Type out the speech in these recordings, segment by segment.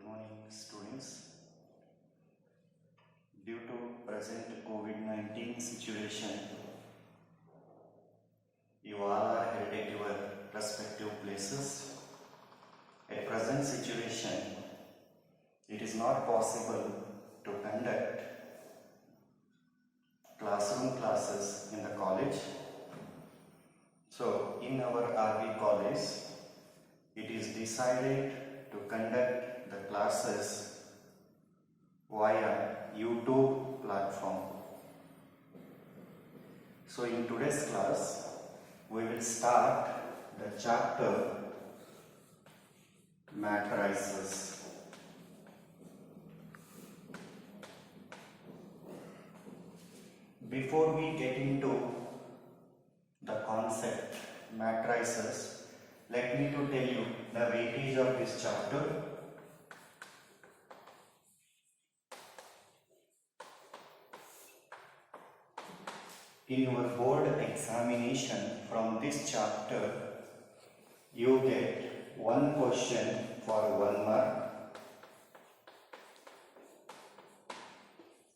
morning, students. Due to present COVID-19 situation, you all are headed your respective places. At present situation, it is not possible to conduct classroom classes in the college. So, in our RV college, it is decided to conduct the classes via YouTube platform. So in today's class, we will start the chapter matrices. Before we get into the concept matrices, let me to tell you the weightage of this chapter. In your board examination from this chapter, you get one question for 1 mark.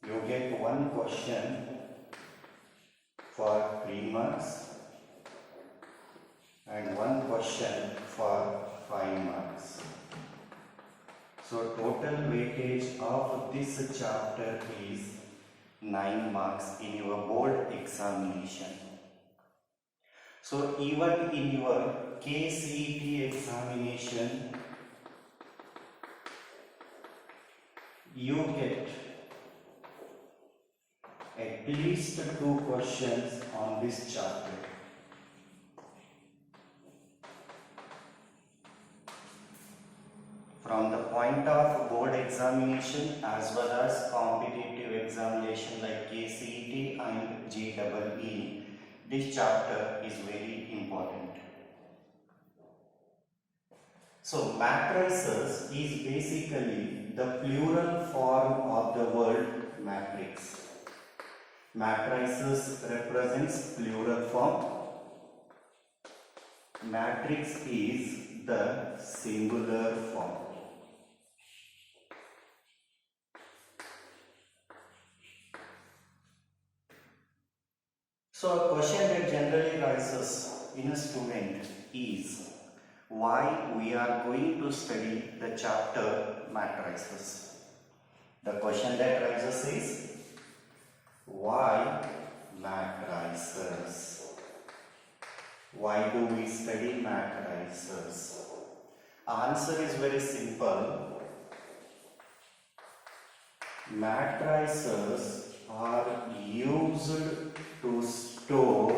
You get one question for 3 marks and one question for 5 marks. So total weightage of this chapter is 9 marks in your board examination. So even in your KCET examination, you get at least 2 questions on this chapter. From the point of board examination as well as competitive examination like KCET and JEE, this chapter is very important. So matrices is basically the plural form of the word matrix. Matrices represents plural form. Matrix is the singular form. So a question that generally rises in a student is why we are going to study the chapter matrices. The question that rises is why matrices? Why do we study matrices? Answer is very simple. Matrices are used to store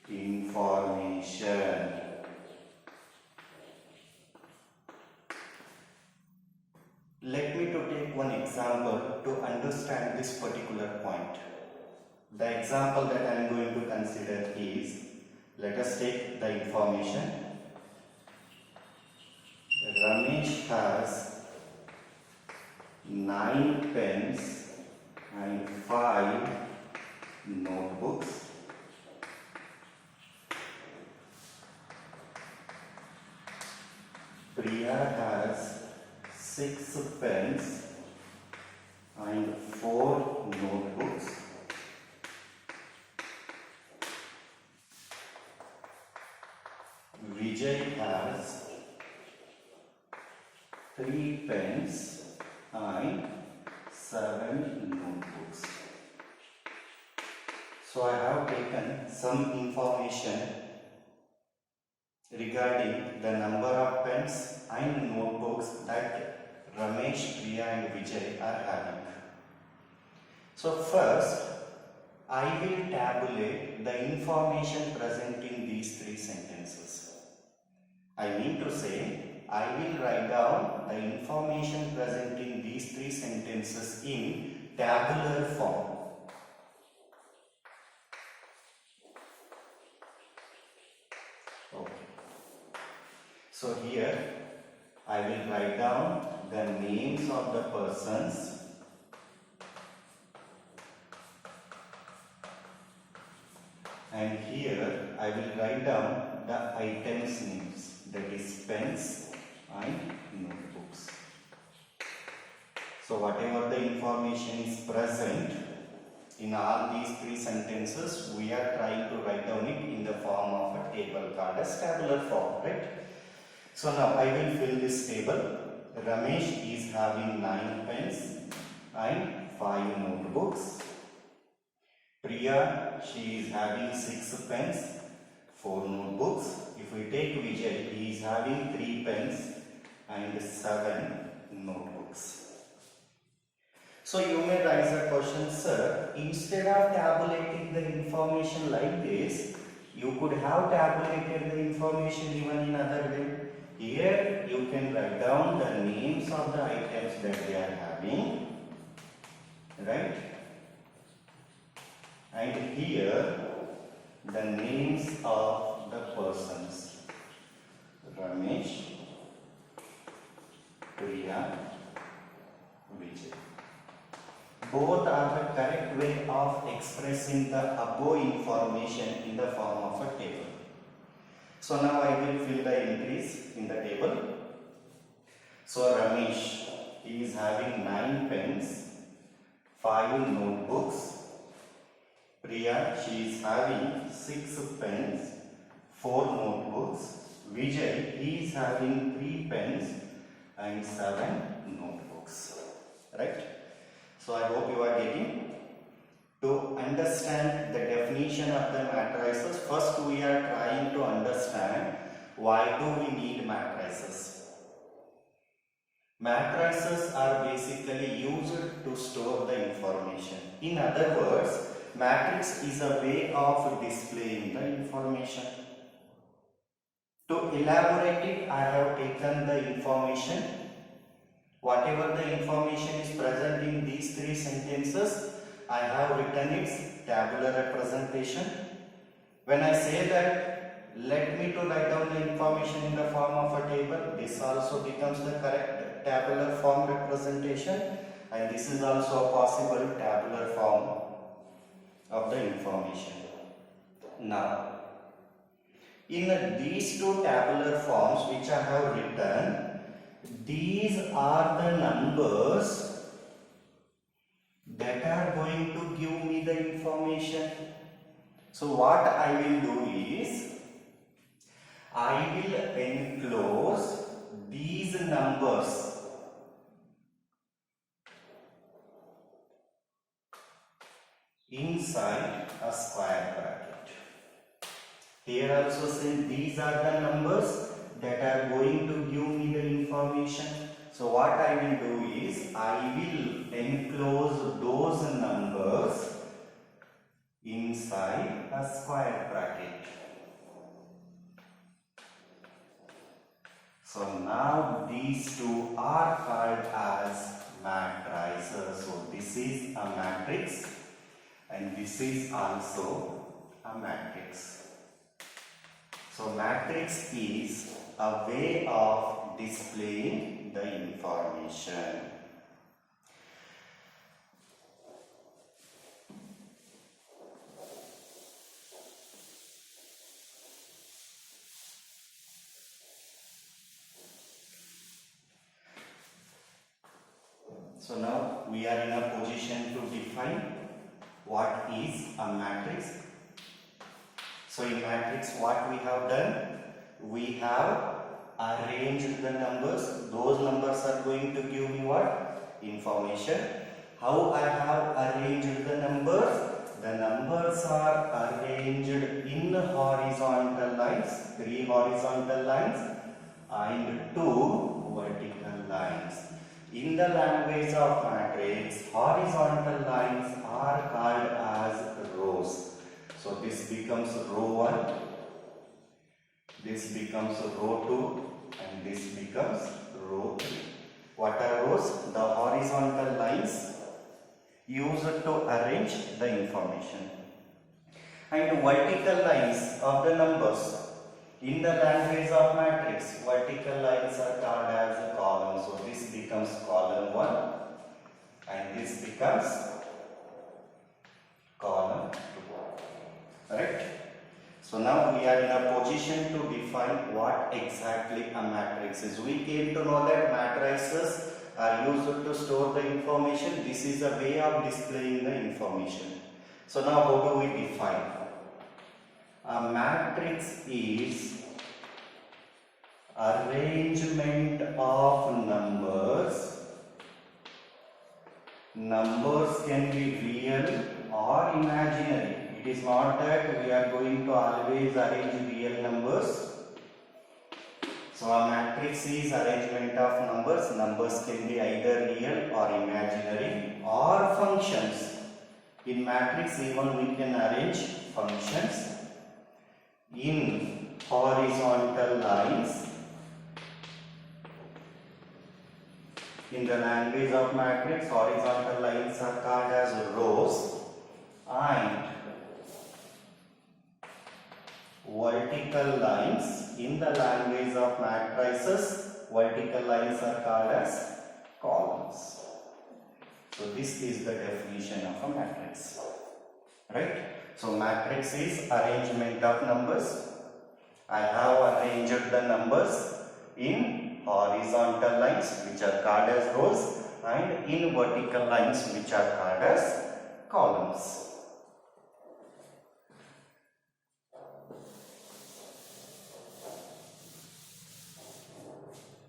information. Let me to take one example to understand this particular point. The example that I am going to consider is, let us take the information. Ramesh has 9 pens and 5 notebooks. Priya has 6 pens and 4 notebooks. Vijay has 3 pens and 7 notebooks. So I have taken some information regarding the number of pens and notebooks that Ramesh, Priya and Vijay are having. So first, I will tabulate the information present in these 3 sentences. I mean to say, I will write down the information present in these 3 sentences in tabular form. Okay. So here I will write down the names of the persons, and here I will write down the items names, that is pens and notebooks. So whatever the information is present in all these three sentences, we are trying to write down it in the form of a table called as tabular form, right? So now I will fill this table. Ramesh is having 9 pens and 5 notebooks. Priya, she is having 6 pens, 4 notebooks. If we take Vijay, he is having 3 pens and 7 notebooks. So you may raise a question, sir, instead of tabulating the information like this, you could have tabulated the information even in other way. Here you can write down the names of the items that they are having, right? And here the names of the persons. Ramesh, Priya, Vijay. Both are the correct way of expressing the above information in the form of a table. So now I will fill the entries in the table. So Ramesh, he is having 9 pens, 5 notebooks. Priya, she is having 6 pens, 4 notebooks. Vijay, he is having 3 pens and 7 notebooks. Right? So I hope you are getting. To understand the definition of the matrices, first we are trying to understand why do we need matrices. Matrices are basically used to store the information. In other words, matrix is a way of displaying the information. To elaborate it, I have taken the information. Whatever the information is present in these 3 sentences, I have written its tabular representation. When I say that, let me to write down the information in the form of a table, this also becomes the correct tabular form representation, and this is also a possible tabular form of the information. Now, in these 2 tabular forms which I have written, these are the numbers that are going to give me the information. So what I will do is, I will enclose these numbers inside a square bracket. Here also since these are the numbers that are going to give me the information. So what I will do is, I will enclose those numbers inside a square bracket. So now these 2 are called as matrices. So this is a matrix and this is also a matrix. So matrix is a way of displaying the information. So now we are in a position to define what is a matrix. So in matrix what we have done? We have arranged the numbers. Those numbers are going to give me what? Information. How I have arranged the numbers? The numbers are arranged in horizontal lines, 3 horizontal lines and 2 vertical lines. In the language of matrix, horizontal lines are called as rows. So this becomes row 1, this becomes row 2 and this becomes row 3. What are rows? The horizontal lines used to arrange the information. And vertical lines of the numbers. In the language of matrix, vertical lines are called as columns. So this becomes column 1 and this becomes column 2. Right? So now we are in a position to define what exactly a matrix is. We came to know that matrices are used to store the information. This is a way of displaying the information. So now how do we define? A matrix is arrangement of numbers. Numbers can be real or imaginary. It is not that we are going to always arrange real numbers. So a matrix is arrangement of numbers. Numbers can be either real or imaginary or functions. In matrix even we can arrange functions in horizontal lines. In the language of matrix, horizontal lines are called as rows, and vertical lines in the language of matrices, vertical lines are called as columns. So this is the definition of a matrix, right? So matrix is arrangement of numbers. I have arranged the numbers in horizontal lines which are called as rows and in vertical lines which are called as columns.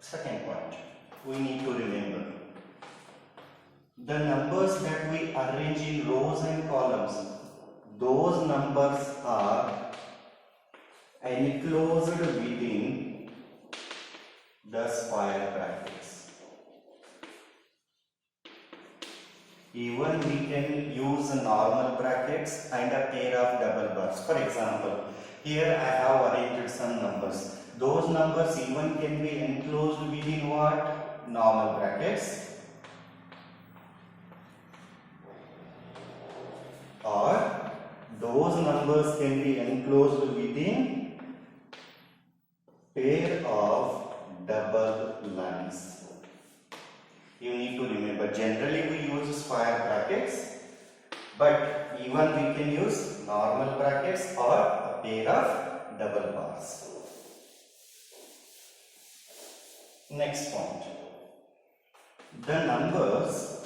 Second point, we need to remember the numbers that we arrange in rows and columns, those numbers are enclosed within the square brackets. Even we can use normal brackets and a pair of double bars. For example, here I have arranged some numbers. Those numbers even can be enclosed within what? Normal brackets. Or those numbers can be enclosed within pair of double lines. You need to remember, generally we use square brackets, but even we can use normal brackets or a pair of double bars. Next point, the numbers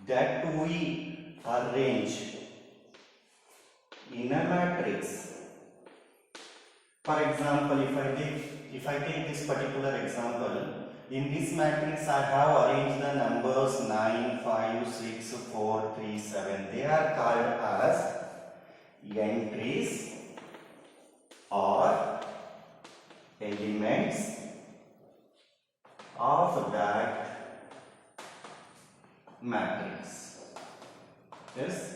that we arrange in a matrix. For example, if I take this particular example, in this matrix I have arranged the numbers 9, 5, 6, 4, 3, 7. They are called as entries or elements of that matrix. Yes,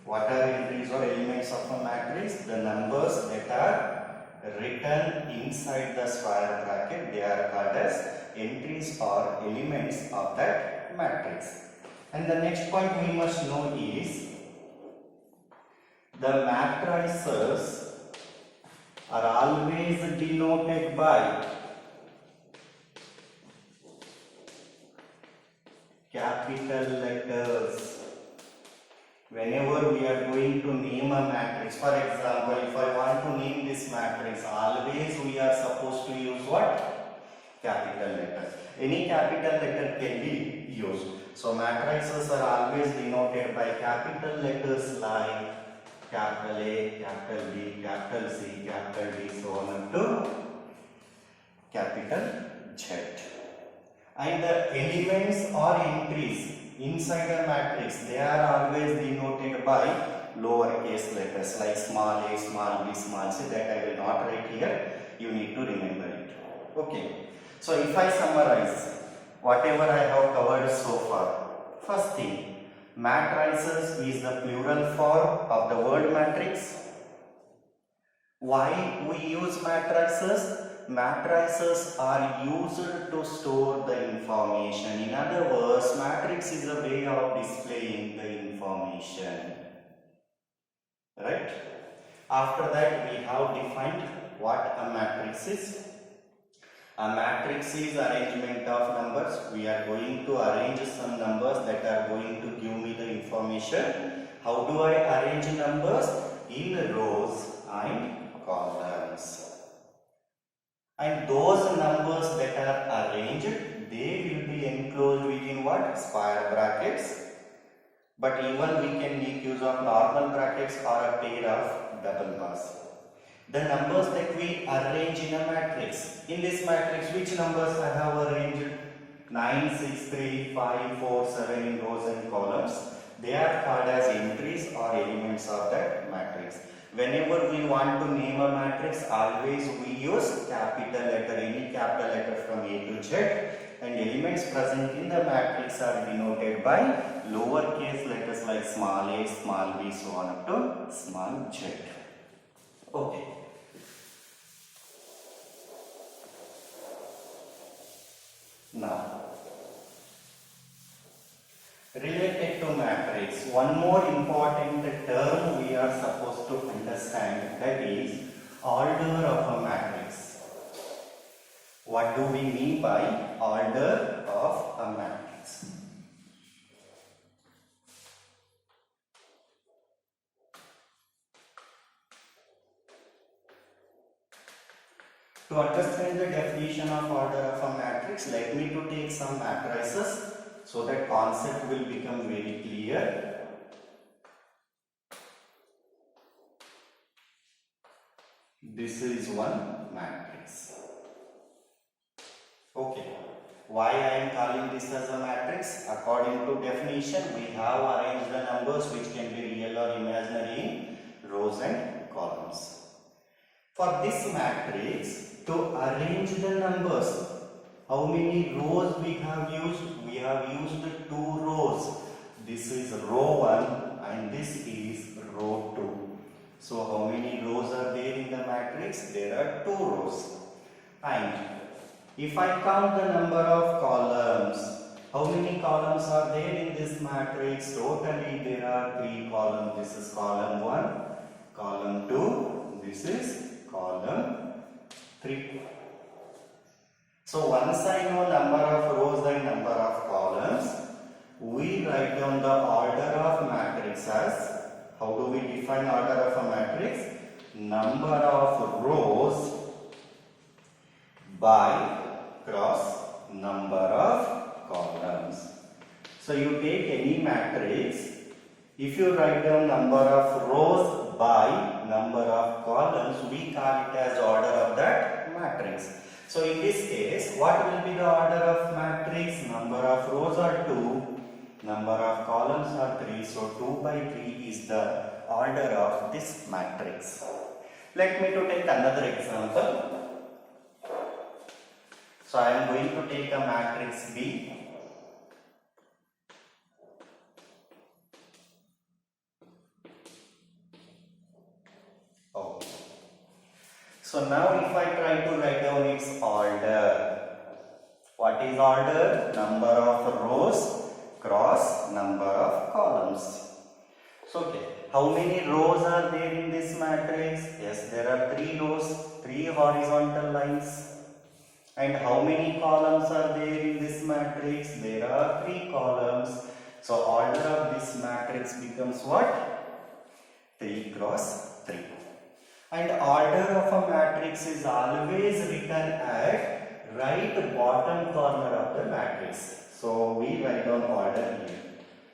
what are entries or elements of a matrix? The numbers that are written inside the square bracket, they are called as entries or elements of that matrix. And the next point we must know is the matrices are always denoted by capital letters. Whenever we are going to name a matrix, for example, if I want to name this matrix, always we are supposed to use what? Capital letter. Any capital letter can be used. So matrices are always denoted by capital letters like capital A, capital B, capital C, capital D, so on up to capital Z. And the elements or entries inside a matrix, they are always denoted by lowercase letters like small a, small b, small c. That I will not write here. You need to remember it. Okay. So if I summarize whatever I have covered so far, first thing, matrices is the plural form of the word matrix. Why we use matrices? Matrices are used to store the information. In other words, matrix is a way of displaying the information. Right? After that, we have defined what a matrix is. A matrix is arrangement of numbers. We are going to arrange some numbers that are going to give me the information. How do I arrange numbers? In rows and columns. And those numbers that are arranged, they will be enclosed within what? Square brackets. But even we can make use of normal brackets or a pair of double bars. The numbers that we arrange in a matrix. In this matrix, which numbers I have arranged? 9, 6, 3, 5, 4, 7 in rows and columns. They are called as entries or elements of that matrix. Whenever we want to name a matrix, always we use capital letter, any capital letter from A to Z, and elements present in the matrix are denoted by lowercase letters like small a, small b, so on up to small z. Okay. Now, related to matrix, one more important term we are supposed to understand, that is order of a matrix. What do we mean by order of a matrix? To understand the definition of order of a matrix, let me to take some matrices so that concept will become very clear. This is one matrix. Okay. Why I am calling this as a matrix? According to definition, we have arranged the numbers which can be real or imaginary in rows and columns. For this matrix, to arrange the numbers, how many rows we have used? We have used 2 rows. This is row 1 and this is row 2. So how many rows are there in the matrix? There are 2 rows. And if I count the number of columns, how many columns are there in this matrix? Totally there are 3 columns. This is column 1, column 2, this is column 3. So once I know number of rows and number of columns, we write down the order of matrix as, how do we define order of a matrix? Number of rows by cross number of columns. So you take any matrix, if you write down number of rows by number of columns, we call it as order of that matrix. So in this case, what will be the order of matrix? Number of rows are 2, number of columns are 3, so 2 by 3 is the order of this matrix. Let me to take another example. So I am going to take a matrix B. Okay. So now if I try to write down its order, what is order? Number of rows cross number of columns. So okay, how many rows are there in this matrix? Yes, there are 3 rows, 3 horizontal lines. And how many columns are there in this matrix? There are 3 columns. So order of this matrix becomes what? 3 cross 3. And order of a matrix is always written at right bottom corner of the matrix. So we write down order here.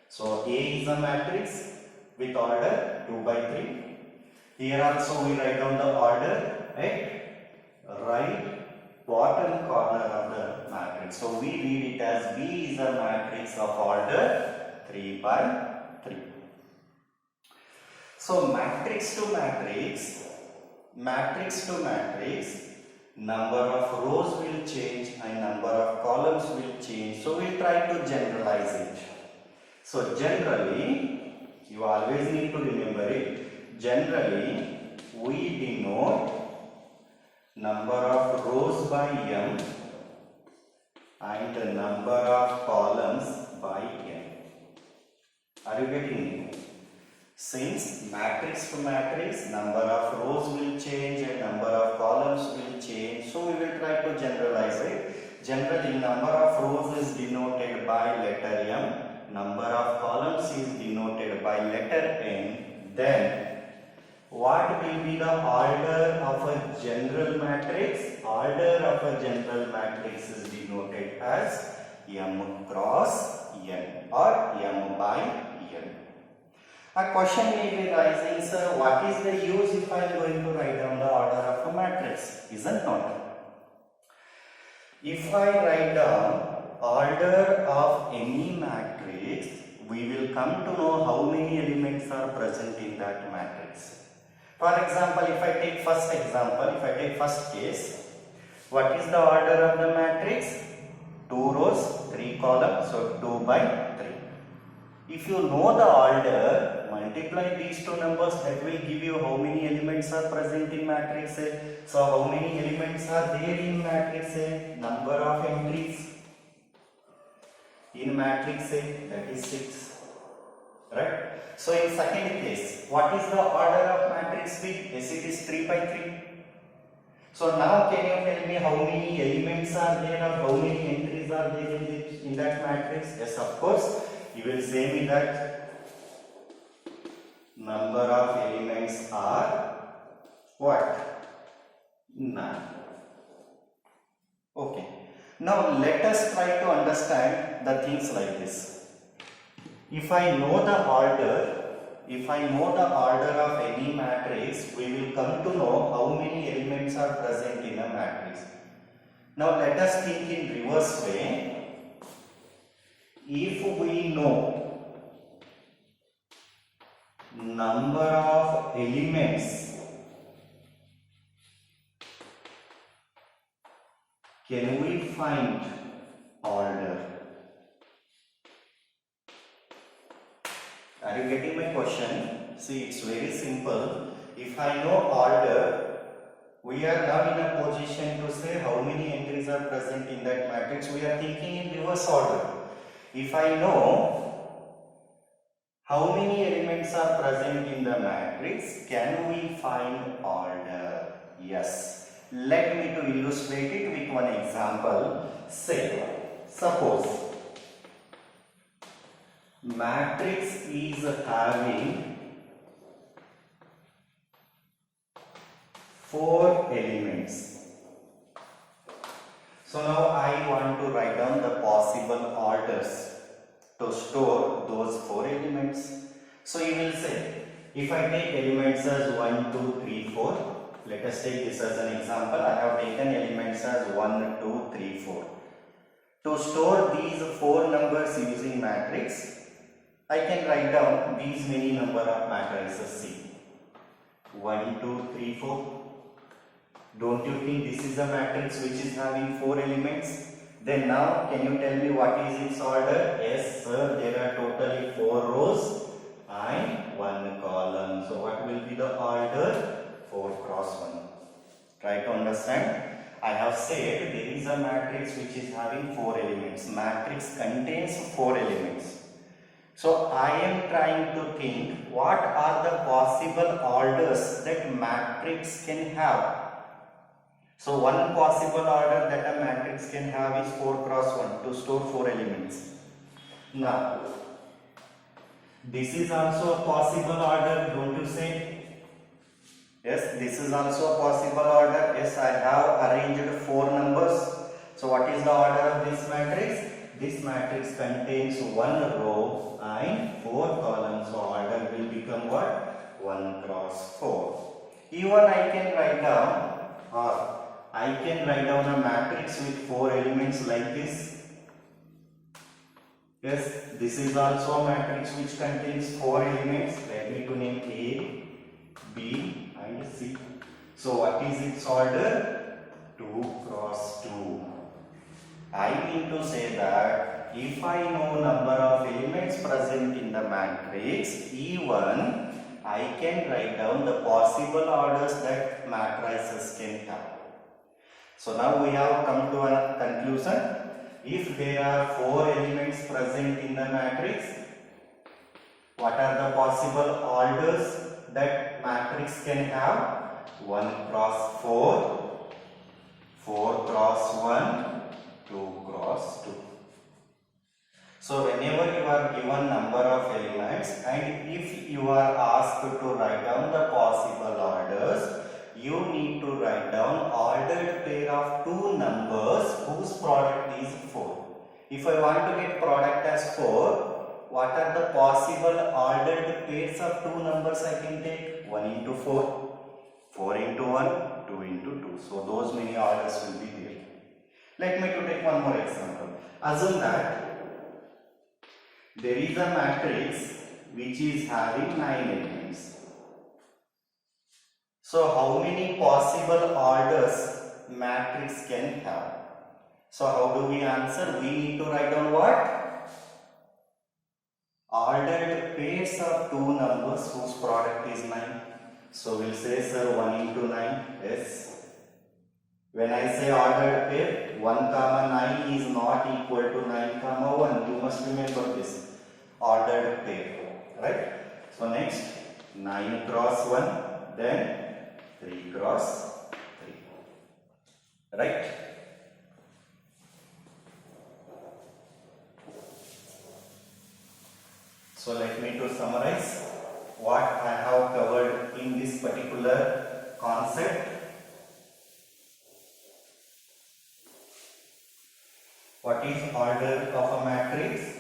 So A is a matrix with order 2 by 3. Here also we write down the order at right bottom corner of the matrix. So we read it as B is a matrix of order 3 by 3. So matrix to matrix, number of rows will change and number of columns will change. So we'll try to generalize it. So generally, you always need to remember it. Generally, we denote number of rows by m and the number of columns by n. Are you getting it? Since matrix to matrix, number of rows will change and number of columns will change, so we will try to generalize it. Generally, number of rows is denoted by letter m number of columns is denoted by letter n, then what will be the order of a general matrix? Order of a general matrix is denoted as m cross n or m by n. A question may be rising, sir, what is the use if I am going to write down the order of a matrix? Isn't not? If I write down order of any matrix, we will come to know how many elements are present in that matrix. For example, if I take first case, what is the order of the matrix? 2 rows, 3 columns, so 2 by 3. If you know the order, multiply these two numbers, that will give you how many elements are present in matrix A. So how many elements are there in matrix A? Number of entries in matrix A, that is 6. Right? So in second case, what is the order of matrix B? Yes, it is 3 by 3. So now can you tell me how many elements are there or how many entries are there in that matrix? Yes, of course. You will say me that number of elements are what? None. Okay. Now let us try to understand the things like this. If I know the order of any matrix, we will come to know how many elements are present in a matrix. Now let us think in reverse way. If we know number of elements, can we find order? Are you getting my question? See, it's very simple. If I know order, we are now in a position to say how many entries are present in that matrix. We are thinking in reverse order. If I know how many elements are present in the matrix, can we find order? Yes. Let me to illustrate it with one example. Say, suppose matrix is having 4 elements. So now I want to write down the possible orders to store those 4 elements. So you will say, if I take elements as 1, 2, 3, 4, let us take this as an example. I have taken elements as 1, 2, 3, 4. To store these 4 numbers using matrix, I can write down these many number of matrices. See, 1, 2, 3, 4. Don't you think this is a matrix which is having 4 elements? Then now can you tell me what is its order? Yes sir, there are totally 4 rows and 1 column. So what will be the order? 4 cross 1. Try to understand. I have said there is a matrix which is having 4 elements. Matrix contains 4 elements. So I am trying to think what are the possible orders that matrix can have. So one possible order that a matrix can have is 4 cross 1 to store 4 elements. Now, this is also a possible order, don't you say? Yes, this is also a possible order. Yes, I have arranged 4 numbers. So what is the order of this matrix? This matrix contains 1 row and 4 columns. So order will become what? 1 cross 4. Even I can write down a matrix with 4 elements like this. Yes, this is also a matrix which contains 4 elements. Let me to name A, B and C. So what is its order? 2 cross 2. I mean to say that if I know number of elements present in the matrix, even I can write down the possible orders that matrices can have. So now we have come to a conclusion. If there are 4 elements present in the matrix, what are the possible orders that matrix can have? 1 cross 4, 4 cross 1, 2 cross 2. So whenever you are given number of elements and if you are asked to write down the possible orders, you need to write down ordered pair of two numbers whose product is 4. If I want to get product as 4, what are the possible ordered pairs of two numbers I can take? 1 into 4, 4 into 1, 2 into 2. So those many orders will be there. Let me to take one more example. Assume that there is a matrix which is having 9 elements. So how many possible orders matrix can have? So how do we answer? We need to write down what? Ordered pairs of two numbers whose product is 9. So we'll say, sir, 1 into 9. Yes. When I say ordered pair, 1 comma 9 is not equal to 9 comma 1. You must remember this. Ordered pair. Right? So next, 9 cross 1. Then 3 cross 3. Right? So let me to summarize what I have covered in this particular concept. What is order of a matrix?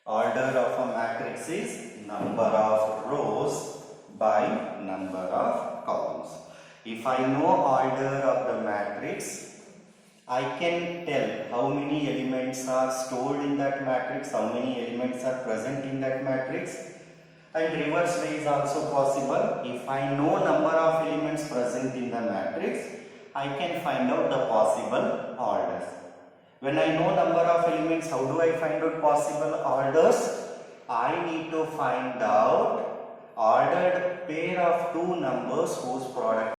Order of a matrix is number of rows by number of columns. If I know order of the matrix, I can tell how many elements are stored in that matrix, how many elements are present in that matrix, and reverse way is also possible. If I know number of elements present in the matrix, I can find out the possible orders. When I know number of elements, how do I find out possible orders? I need to find out ordered pair of two numbers whose product